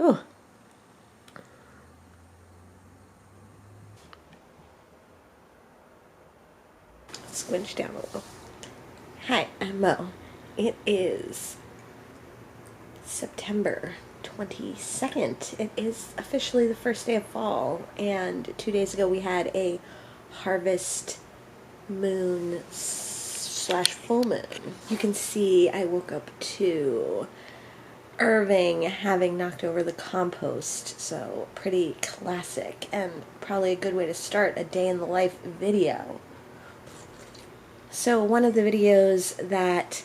Oh. Squinch down a little. Hi, I'm Mo. It is September 22nd. It is officially the first day of fall, and 2 days ago we had a harvest moon slash full moon. You can see I woke up to Irving having knocked over the compost, so pretty classic and probably a good way to start a day in the life video. So one of the videos that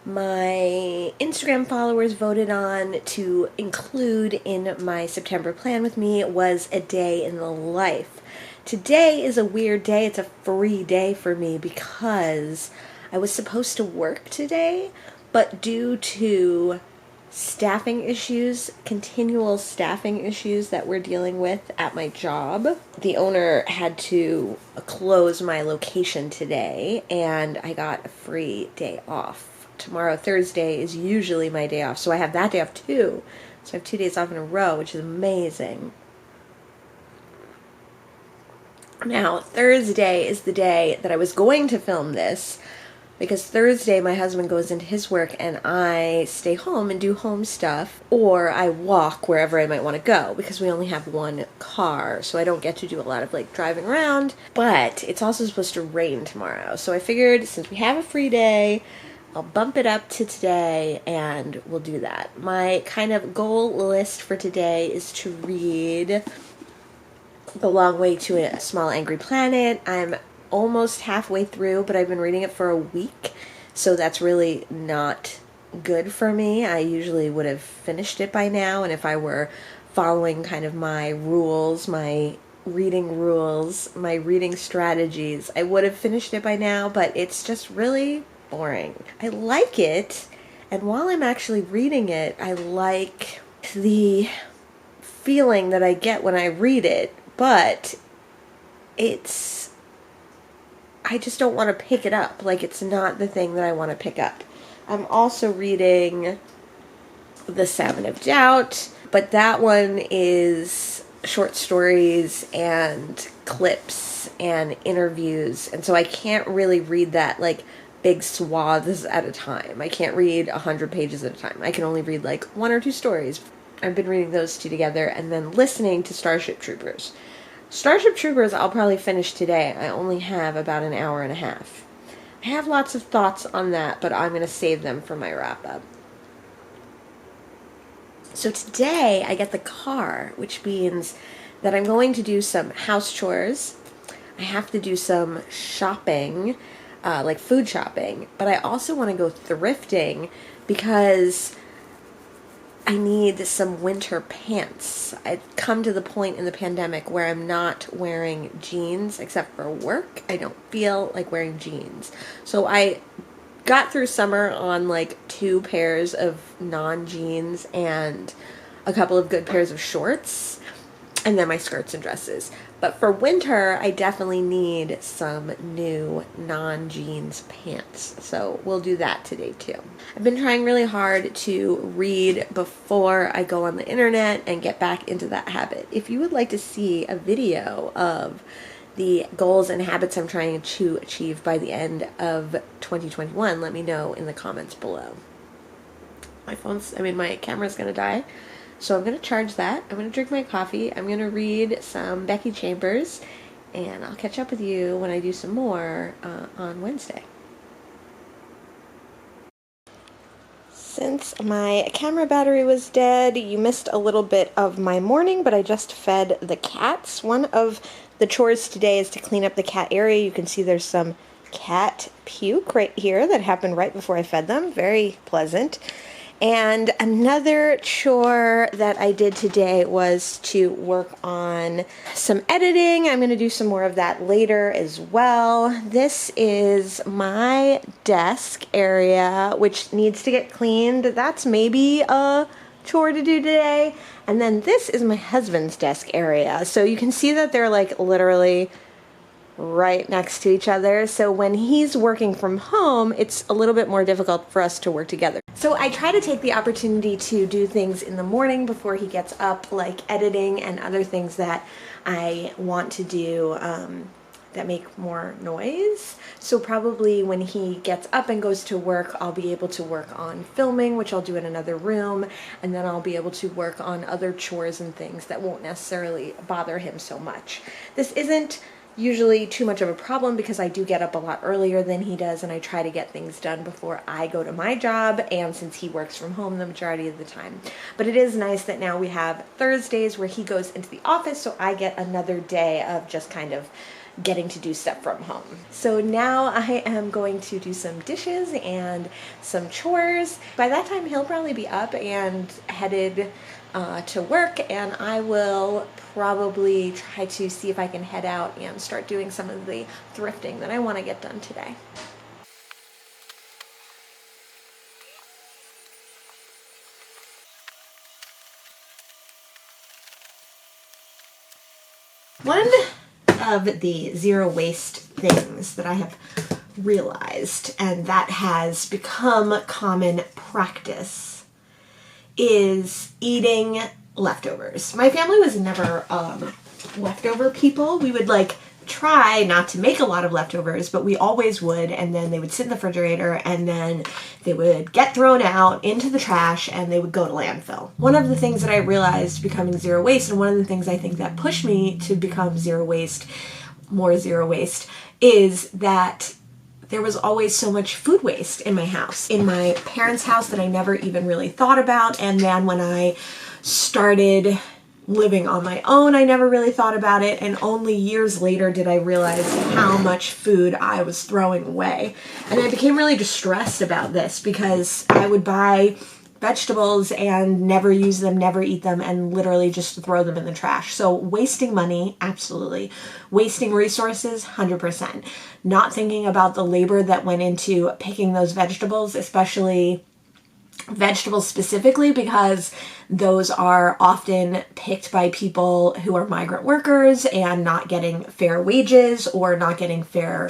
my Instagram followers voted on to include in my September plan with me was a day in the life. Today is a weird day. It's a free day for me because I was supposed to work today, but due to staffing issues, continual staffing issues that we're dealing with at my job, the owner had to close my location today, and I got a free day off. Tomorrow, Thursday, is usually my day off, so I have that day off too. So I have 2 days off in a row, which is amazing. Now, Thursday is the day that I was going to film this, because Thursday my husband goes into his work and I stay home and do home stuff, or I walk wherever I might want to go because we only have one car, so I don't get to do a lot of like driving around. But it's also supposed to rain tomorrow, so I figured since we have a free day, I'll bump it up to today and we'll do that. My kind of goal list for today is to read The Long Way to a Small Angry Planet. I'm almost halfway through, but I've been reading it for a week, so that's really not good for me. I usually would have finished it by now, and if I were following kind of my rules, my reading strategies, I would have finished it by now, but it's just really boring. I like it, and while I'm actually reading it, I like the feeling that I get when I read it, but I just don't want to pick it up. Like, it's not the thing that I want to pick up. I'm also reading The Seven of Doubt, but that one is short stories and clips and interviews, and so I can't really read that like big swaths at a time. I can't read 100 pages at a time. I can only read like 1 or 2 stories. I've been reading those two together and then listening to Starship Troopers. Starship Troopers I'll probably finish today. I only have about an hour and a half. I have lots of thoughts on that, but I'm going to save them for my wrap-up. So today I get the car, which means that I'm going to do some house chores. I have to do some shopping, like food shopping, but I also want to go thrifting because I need some winter pants. I've come to the point in the pandemic where I'm not wearing jeans except for work. I don't feel like wearing jeans. So I got through summer on like 2 pairs of non-jeans and a couple of good pairs of shorts, and then my skirts and dresses. But for winter, I definitely need some new non-jeans pants. So we'll do that today too. I've been trying really hard to read before I go on the internet and get back into that habit. If you would like to see a video of the goals and habits I'm trying to achieve by the end of 2021, let me know in the comments below. My camera's gonna die. So I'm going to charge that. I'm going to drink my coffee. I'm going to read some Becky Chambers, and I'll catch up with you when I do some more on Wednesday. Since my camera battery was dead, you missed a little bit of my morning, but I just fed the cats. One of the chores today is to clean up the cat area. You can see there's some cat puke right here that happened right before I fed them. Very pleasant. And another chore that I did today was to work on some editing. I'm going to do some more of that later as well. This is my desk area, which needs to get cleaned. That's maybe a chore to do today. And then this is my husband's desk area. So you can see that they're like literally right next to each other. So when he's working from home, it's a little bit more difficult for us to work together. So I try to take the opportunity to do things in the morning before he gets up, like editing and other things that I want to do that make more noise. So probably when he gets up and goes to work, I'll be able to work on filming, which I'll do in another room, and then I'll be able to work on other chores and things that won't necessarily bother him so much. This isn't usually too much of a problem because I do get up a lot earlier than he does, and I try to get things done before I go to my job, and since he works from home the majority of the time. But it is nice that now we have Thursdays where he goes into the office, so I get another day of just kind of getting to do stuff from home. So now I am going to do some dishes and some chores. By that time he'll probably be up and headed to work, and I will probably try to see if I can head out and start doing some of the thrifting that I want to get done today. One of the zero waste things that I have realized, and that has become common practice, is eating leftovers. My family was never leftover people. We would like try not to make a lot of leftovers, but we always would, and then they would sit in the refrigerator, and then they would get thrown out into the trash, and they would go to landfill. One of the things that I realized becoming zero waste, and one of the things I think that pushed me to become zero waste, more zero waste, is that there was always so much food waste in my house, in my parents' house, that I never even really thought about. And then when I started living on my own, I never really thought about it. And only years later did I realize how much food I was throwing away. And I became really distressed about this because I would buy vegetables and never use them, never eat them, and literally just throw them in the trash. So wasting money, absolutely. Wasting resources, 100%. Not thinking about the labor that went into picking those vegetables, especially vegetables specifically, because those are often picked by people who are migrant workers and not getting fair wages or not getting fair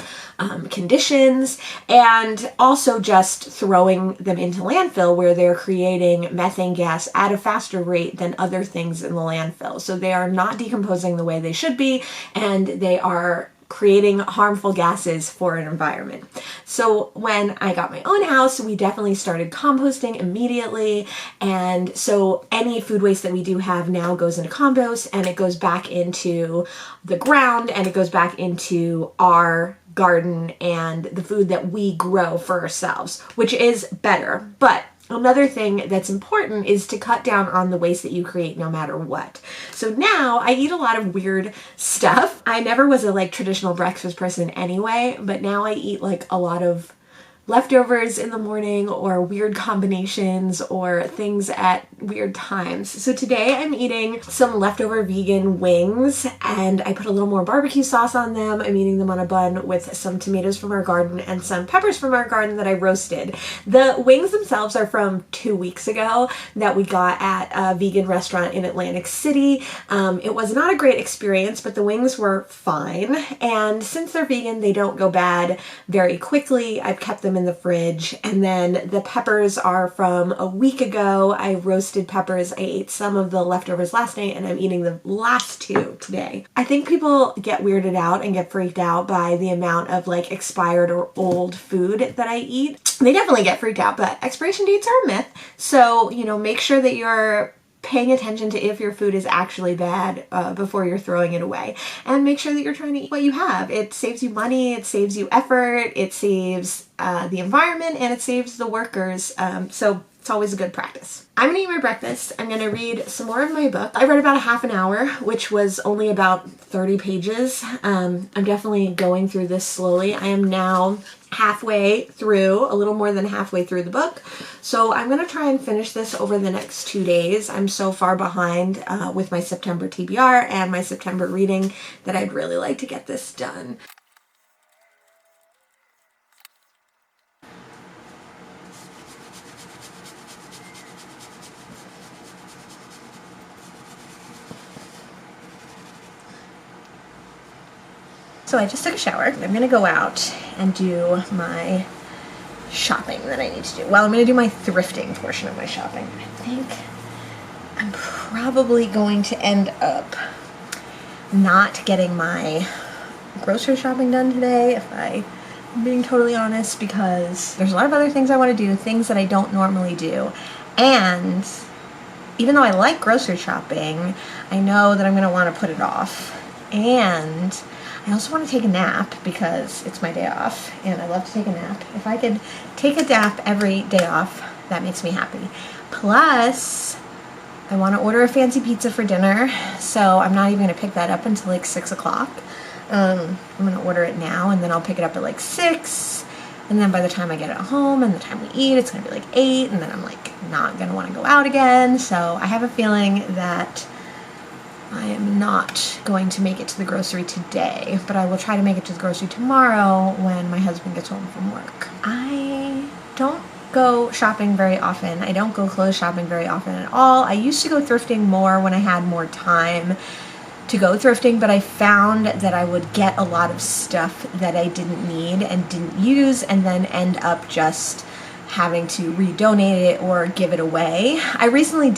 conditions, and also just throwing them into landfill where they're creating methane gas at a faster rate than other things in the landfill. So they are not decomposing the way they should be, and they are creating harmful gases for an environment. So when I got my own house, we definitely started composting immediately. And so any food waste that we do have now goes into compost, and it goes back into the ground, and it goes back into our garden and the food that we grow for ourselves, which is better. But another thing that's important is to cut down on the waste that you create no matter what. So now I eat a lot of weird stuff. I never was a like traditional breakfast person anyway, but now I eat like a lot of leftovers in the morning or weird combinations or things at weird times. So today I'm eating some leftover vegan wings, and I put a little more barbecue sauce on them. I'm eating them on a bun with some tomatoes from our garden and some peppers from our garden that I roasted. The wings themselves are from 2 weeks ago that we got at a vegan restaurant in Atlantic City. It was not a great experience, but the wings were fine. And since they're vegan, they don't go bad very quickly. I've kept them in the fridge. And then the peppers are from a week ago. I roasted peppers. I ate some of the leftovers last night, and I'm eating the last 2 today. I think people get weirded out and get freaked out by the amount of like expired or old food that I eat. They definitely get freaked out, but expiration dates are a myth. So, make sure that you're paying attention to if your food is actually bad before you're throwing it away. And make sure that you're trying to eat what you have. It saves you money, it saves you effort, it saves the environment, and it saves the workers. So it's always a good practice. I'm gonna eat my breakfast. I'm gonna read some more of my book. I read about a half an hour, which was only about 30 pages. I'm definitely going through this slowly. I am now halfway through, a little more than halfway through the book. So I'm going to try and finish this over the next 2 days. I'm so far behind with my September TBR and my September reading that I'd really like to get this done. So I just took a shower. I'm gonna go out and do my shopping that I need to do. Well, I'm gonna do my thrifting portion of my shopping. I think I'm probably going to end up not getting my grocery shopping done today, if I'm being totally honest, because there's a lot of other things I want to do, things that I don't normally do. And even though I like grocery shopping, I know that I'm going to want to put it off. And I also want to take a nap because it's my day off and I love to take a nap. If I could take a nap every day off, that makes me happy. Plus, I want to order a fancy pizza for dinner, so I'm not even going to pick that up until like 6 o'clock. I'm going to order it now and then I'll pick it up at like 6. And then by the time I get it home and the time we eat, it's going to be like 8. And then I'm like not going to want to go out again. So I have a feeling that I am not going to make it to the grocery today, but I will try to make it to the grocery tomorrow when my husband gets home from work. I don't go shopping very often. I don't go clothes shopping very often at all. I used to go thrifting more when I had more time to go thrifting, but I found that I would get a lot of stuff that I didn't need and didn't use and then end up just having to redonate it or give it away. I recently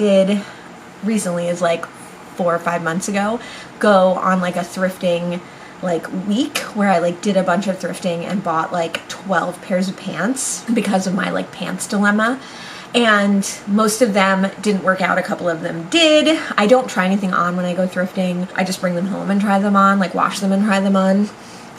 is like 4 or 5 months ago, go on like a thrifting like week where I like did a bunch of thrifting and bought like 12 pairs of pants because of my like pants dilemma. And most of them didn't work out. A couple of them did. I don't try anything on when I go thrifting. I just bring them home and try them on, like wash them and try them on,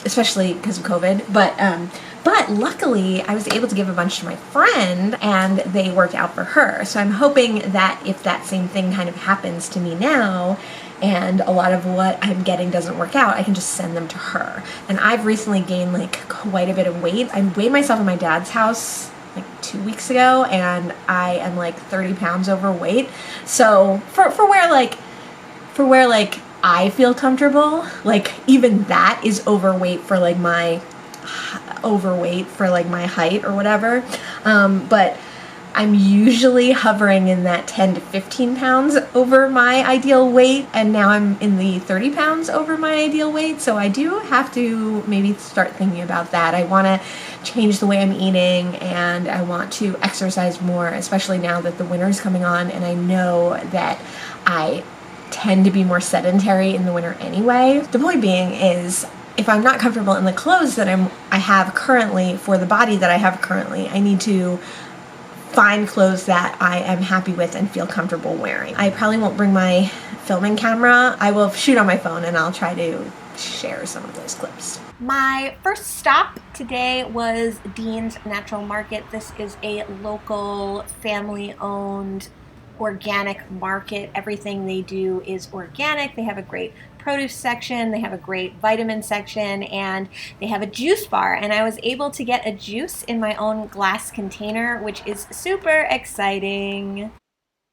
especially because of COVID. But luckily I was able to give a bunch to my friend and they worked out for her. So I'm hoping that if that same thing kind of happens to me now and a lot of what I'm getting doesn't work out, I can just send them to her. And I've recently gained like quite a bit of weight. I weighed myself in my dad's house like 2 weeks ago and I am like 30 pounds overweight. So for where I feel comfortable, like even that is overweight for like my height or whatever. But I'm usually hovering in that 10 to 15 pounds over my ideal weight, and now I'm in the 30 pounds over my ideal weight, so I do have to maybe start thinking about that. I want to change the way I'm eating, and I want to exercise more, especially now that the winter's coming on, and I know that I tend to be more sedentary in the winter anyway. The point being is, if I'm not comfortable in the clothes that I have currently, for the body that I have currently, I need to find clothes that I am happy with and feel comfortable wearing. I probably won't bring my filming camera. I will shoot on my phone and I'll try to share some of those clips. My first stop today was Dean's Natural Market. This is a local family-owned organic market. Everything they do is organic. They have a great produce section, they have a great vitamin section, and they have a juice bar, and I was able to get a juice in my own glass container, which is super exciting.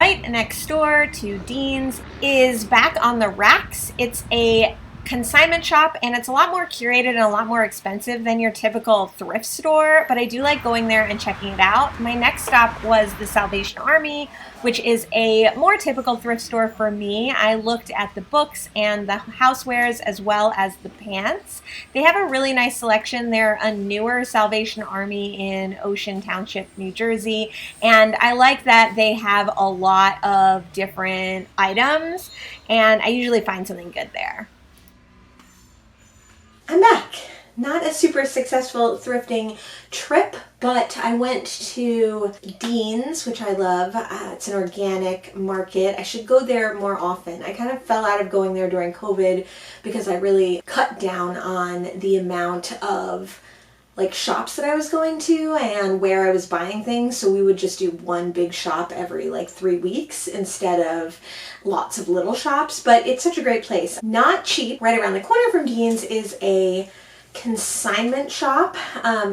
Right next door to Dean's is Back on the Racks. It's a consignment shop and it's a lot more curated and a lot more expensive than your typical thrift store, but I do like going there and checking it out. My next stop was the Salvation Army, which is a more typical thrift store for me. I looked at the books and the housewares as well as the pants. They have a really nice selection. They're a newer Salvation Army in Ocean Township, New Jersey, and I like that they have a lot of different items, and I usually find something good there. I'm back. Not a super successful thrifting trip, but I went to Dean's, which I love. It's an organic market. I should go there more often. I kind of fell out of going there during COVID because I really cut down on the amount of like shops that I was going to and where I was buying things, so we would just do one big shop every like 3 weeks instead of lots of little shops. But it's such a great place. Not cheap. Right around the corner from Dean's is a consignment shop.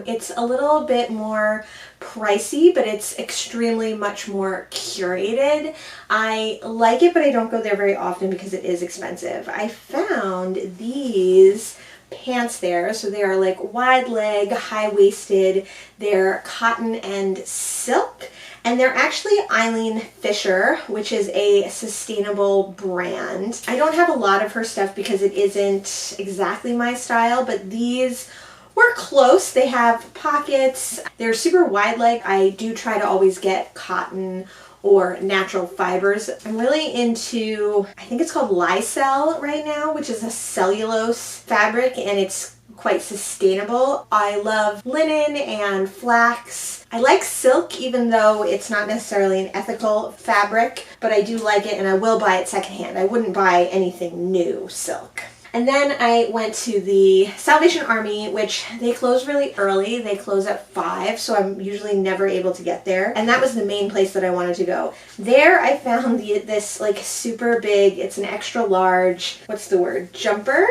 It's a little bit more pricey, but it's extremely much more curated. I like it, but I don't go there very often because it is expensive. I found these pants there. So they are like wide leg, high waisted. They're cotton and silk. And they're actually Eileen Fisher, which is a sustainable brand. I don't have a lot of her stuff because it isn't exactly my style, but these were close. They have pockets. They're super wide leg. I do try to always get cotton or natural fibers. I'm really into, I think it's called Lycell right now, which is a cellulose fabric, and it's quite sustainable. I love linen and flax. I like silk, even though it's not necessarily an ethical fabric, but I do like it and I will buy it secondhand. I wouldn't buy anything new silk. And then I went to the Salvation Army, which they close really early. They close at 5, so I'm usually never able to get there. And that was the main place that I wanted to go. There I found this like super big, it's an extra large, what's the word, jumper?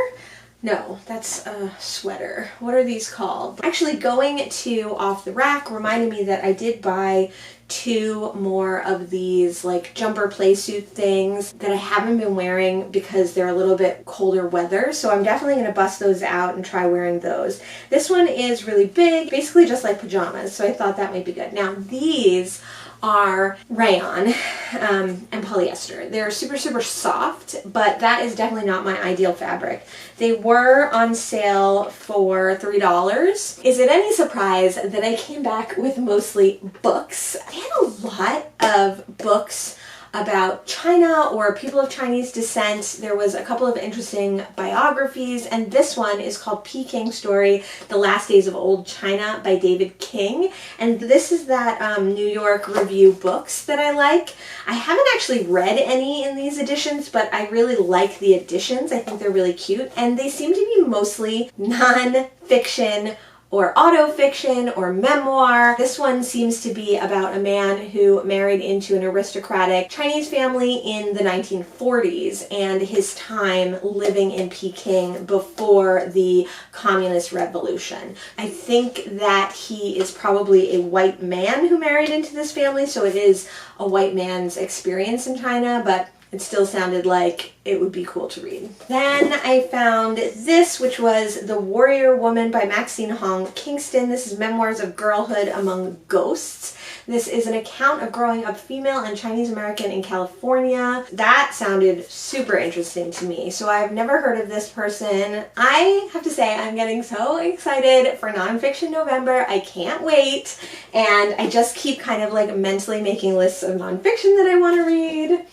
No, that's a sweater. What are these called? Actually, going to Off the Rack reminded me that I did buy 2 more of these like jumper play suit things that I haven't been wearing because they're a little bit colder weather. So I'm definitely going to bust those out and try wearing those. This one is really big, basically just like pajamas. So I thought that might be good. Now these are rayon and polyester. They're super, super soft, but that is definitely not my ideal fabric. They were on sale for $3. Is it any surprise that I came back with mostly books? They had a lot of books about China or people of Chinese descent. There was a couple of interesting biographies, and this one is called Peking Story, The Last Days of Old China by David King. And this is that New York Review books that I like. I haven't actually read any in these editions, but I really like the editions. I think they're really cute, and they seem to be mostly non-fiction or autofiction or memoir. This one seems to be about a man who married into an aristocratic Chinese family in the 1940s and his time living in Peking before the Communist Revolution. I think that he is probably a white man who married into this family, so it is a white man's experience in China, but it still sounded like it would be cool to read. Then I found this, which was The Warrior Woman by Maxine Kingston. This is Memoirs of Girlhood Among Ghosts. This is an account of growing up female and Chinese American in California. That sounded super interesting to me. So I've never heard of this person. I have to say I'm getting so excited for Nonfiction November. I can't wait. And I just keep kind of like mentally making lists of nonfiction that I want to read.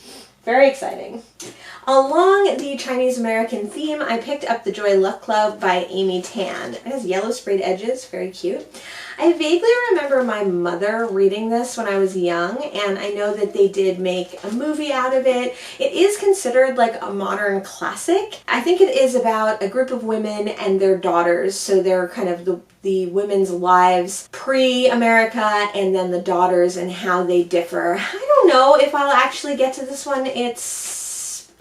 Very exciting. Along the Chinese American theme, I picked up The Joy Luck Club by Amy Tan. It has yellow sprayed edges, very cute. I vaguely remember my mother reading this when I was young, and I know that they did make a movie out of it. It is considered like a modern classic. I think it is about a group of women and their daughters, so they're kind of the women's lives pre-America and then the daughters and how they differ. I don't know if I'll actually get to this one. It's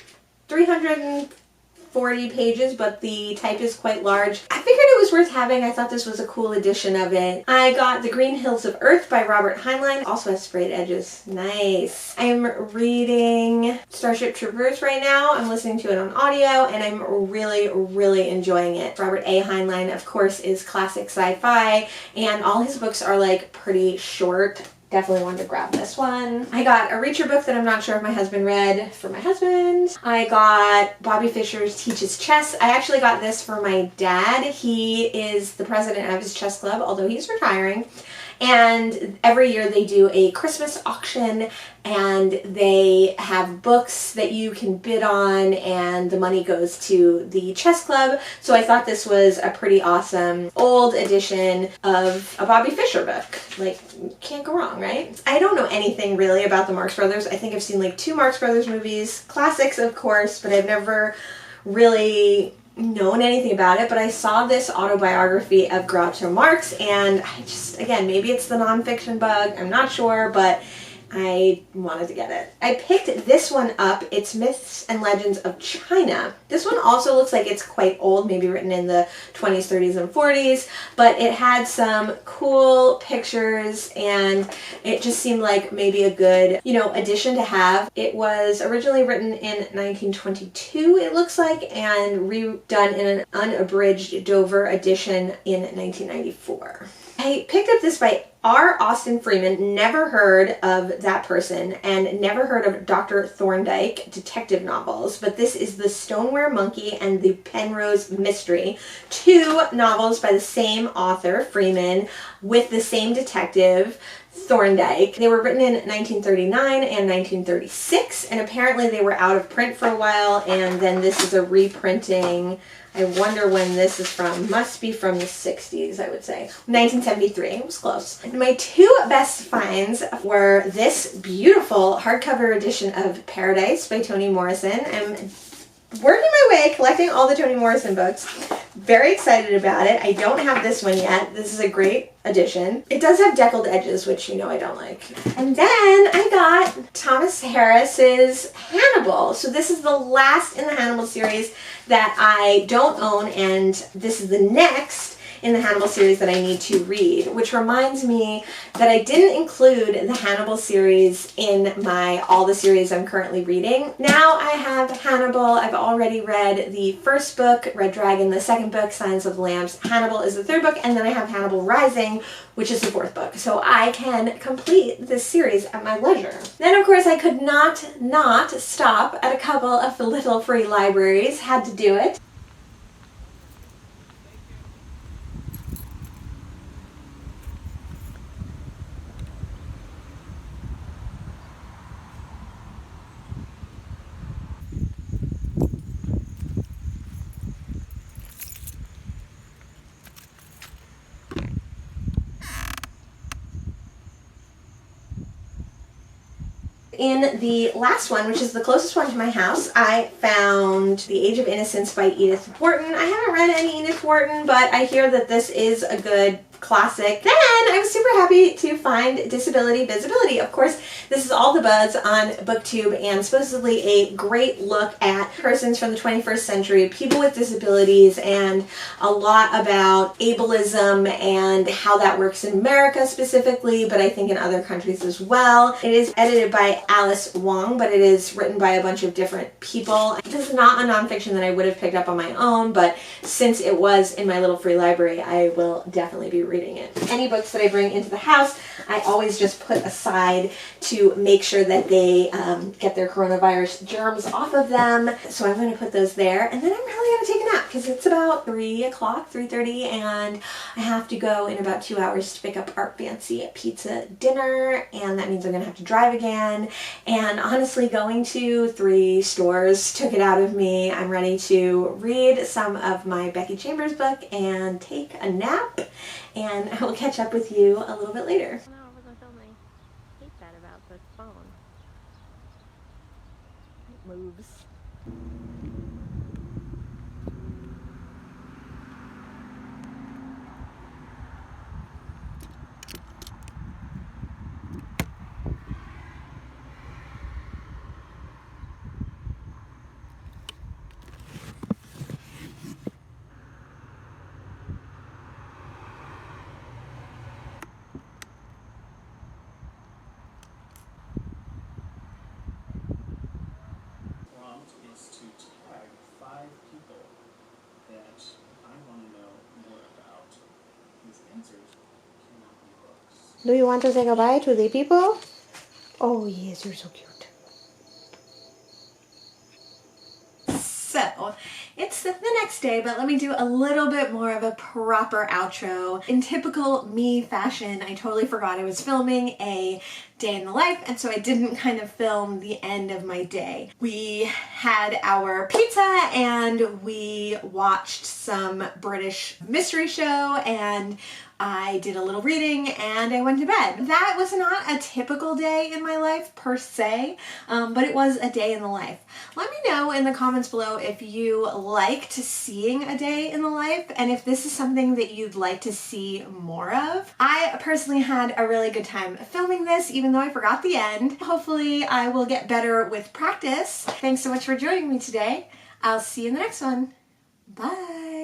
340 pages, but the type is quite large. I figured it was worth having. I thought this was a cool edition of it. I got The Green Hills of Earth by Robert Heinlein. Also has sprayed edges. Nice. I'm reading Starship Troopers right now. I'm listening to it on audio, and I'm really, really enjoying it. Robert A. Heinlein, of course, is classic sci-fi, and all his books are like pretty short. Definitely wanted to grab this one. I got a Reacher book that I'm not sure if my husband read for my husband. I got Bobby Fischer's Teaches Chess. I actually got this for my dad. He is the president of his chess club, although he's retiring. And every year they do a Christmas auction, and they have books that you can bid on, and the money goes to the chess club. So I thought this was a pretty awesome old edition of a Bobby Fischer book. Like, can't go wrong, right? I don't know anything really about the Marx Brothers. I think I've seen like 2 Marx Brothers movies, classics of course, but I've never really known anything about it. But I saw this autobiography of Groucho Marx, and I just, again, maybe it's the nonfiction bug, I'm not sure, but I wanted to get it. I picked this one up. It's Myths and Legends of China. This one also looks like it's quite old, maybe written in the 20s, 30s, and 40s, but it had some cool pictures and it just seemed like maybe a good, addition to have. It was originally written in 1922, it looks like, and redone in an unabridged Dover edition in 1994. I picked up this by R. Austin Freeman, never heard of that person, and never heard of Dr. Thorndike detective novels, but this is The Stoneware Monkey and The Penrose Mystery, 2 novels by the same author, Freeman, with the same detective, Thorndike. They were written in 1939 and 1936, and apparently they were out of print for a while, and then this is a reprinting. I wonder when this is from. Must be from the 60s, I would say. 1973. It was close. My 2 best finds were this beautiful hardcover edition of Paradise by Toni Morrison. I'm working my way, collecting all the Toni Morrison books. Very excited about it. I don't have this one yet. This is a great edition. It does have deckled edges, which I don't like. And then I got Thomas Harris's Hannibal. So this is the last in the Hannibal series that I don't own, and this is the next in the Hannibal series that I need to read, which reminds me that I didn't include the Hannibal series in all the series I'm currently reading. Now I have Hannibal. I've already read the first book, Red Dragon, the second book, Silence of the Lambs. Hannibal is the third book, and then I have Hannibal Rising, which is the fourth book. So I can complete this series at my leisure. Then, of course, I could not stop at a couple of little free libraries. Had to do it. In the last one, which is the closest one to my house, I found The Age of Innocence by Edith Wharton. I haven't read any Edith Wharton, but I hear that this is a good classic. Then I was super happy to find Disability Visibility. Of course, this is all the buzz on BookTube and supposedly a great look at persons from the 21st century, people with disabilities, and a lot about ableism and how that works in America specifically, but I think in other countries as well. It is edited by Alice Wong, but it is written by a bunch of different people. This is not a nonfiction that I would have picked up on my own, but since it was in my little free library, I will definitely be reading it. Any books that I bring into the house, I always just put aside to make sure that they get their coronavirus germs off of them. So I'm going to put those there, and then I'm really going to take a nap because it's about 3 o'clock, 3:30, and I have to go in about 2 hours to pick up Art Fancy pizza dinner, and that means I'm going to have to drive again. And honestly, going to 3 stores took it out of me. I'm ready to read some of my Becky Chambers book and take a nap, and I will catch up with you a little bit later. No, I wasn't filming. I hate that about the phone. It moves. Is to tag 5 people that I want to know more about, whose answers cannot be books. Do you want to say goodbye to the people? Oh yes, you're so cute. So, it's the next day, but let me do a little bit more of a proper outro. In typical me fashion, I totally forgot I was filming a day in the life, and so I didn't kind of film the end of my day. We had our pizza and we watched some British mystery show, and I did a little reading, and I went to bed. That was not a typical day in my life per se, but it was a day in the life. Let me know in the comments below if you liked seeing a day in the life and if this is something that you'd like to see more of. I personally had a really good time filming this, even though I forgot the end. Hopefully I will get better with practice. Thanks so much for joining me today. I'll see you in the next one. Bye.